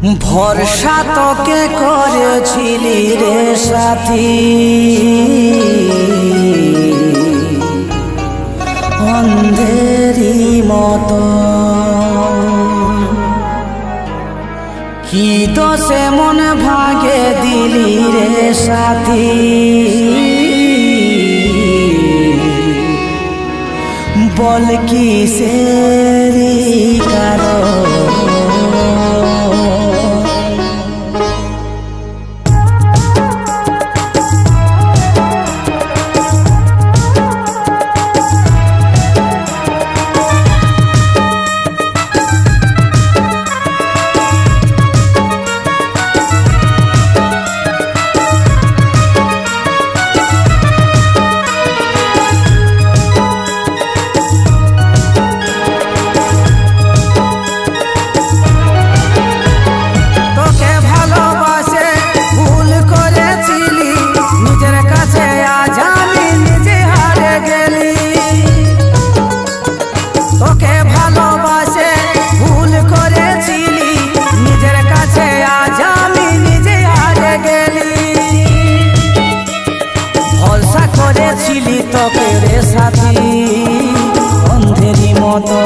ভরসা তোকে করেছিলি রে সাথী, অন্ধেরই মতো কি দোষে মন ভাগে দিলি রে সাথী, বল কিসেরি কারণ। তোকে রে সাথী অন্ধেরই মতো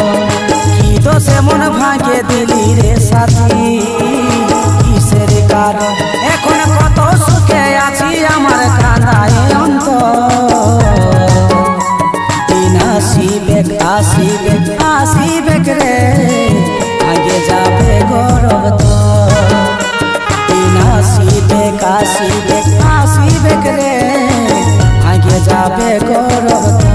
কি দোষে মন ভাগে দিলি রে সাথী, কিসের কারণ এখন কত সুখে আছি আমার কাঁদায় অন্তর। দিন আসিবে আসিবে আসিবে রে আগে যাবে গৌরব তো, দিন আসিবে আসিবে আসিবে রে আগে যাবে গৌরব তো।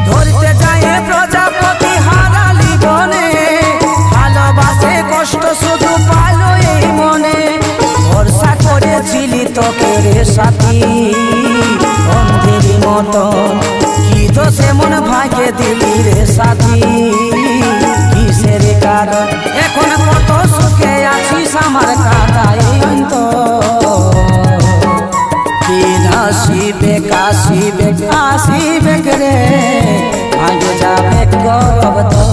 ধরতে যায় প্রজাপতি হারালি বনে, ভালোবাসে কষ্ট শুধু পালো এই মনে। ভরসা করেছিলি তোকে রে সাথী অন্ধেরই মতো কি দোষে মন ভাগে দিলি রে সাথী, কিসের কারণ এখন কত সুখে আছিস আমার কাঁদায় অন্তর। দিন আসিবে আসিবে আসিবে রে আগে যাবে গৌরব তো,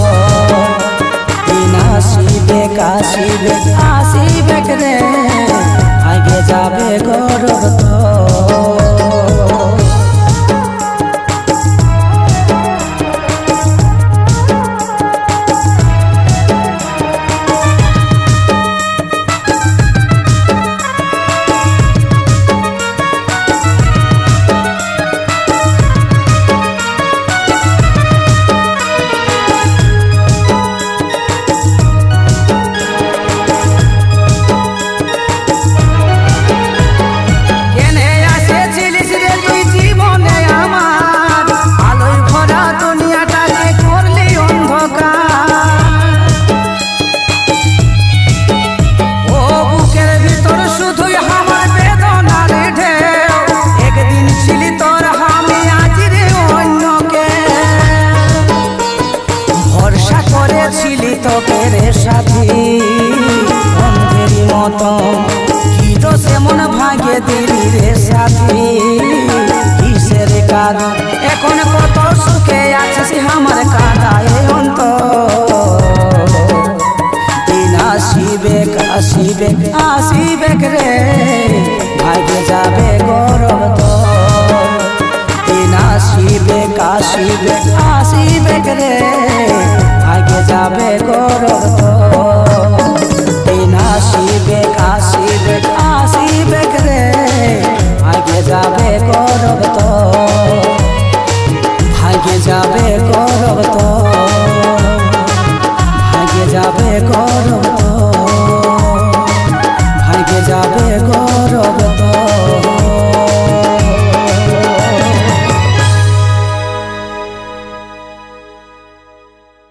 দিন আসিবে আসিবে আসিবে রে আগে যাবে গৌরব তো। তোকে রে সাথী অন্ধেরই মতো কি দোষে মন ভাগে দিলি রে সাথী, কিসের কারণ এখন কত সুখে আছিস আমার কাঁদায় অন্তর। দিন আসিবে আসিবে আসিবে রে ভাগে যাবে গৌরব তো, দিন আসিবে আসিবে আসিবে রে আগে যাবে গৌরব তো, দিন আসিবে আসিবে আসিবে রে আগে যাবে গৌরব তো। গরম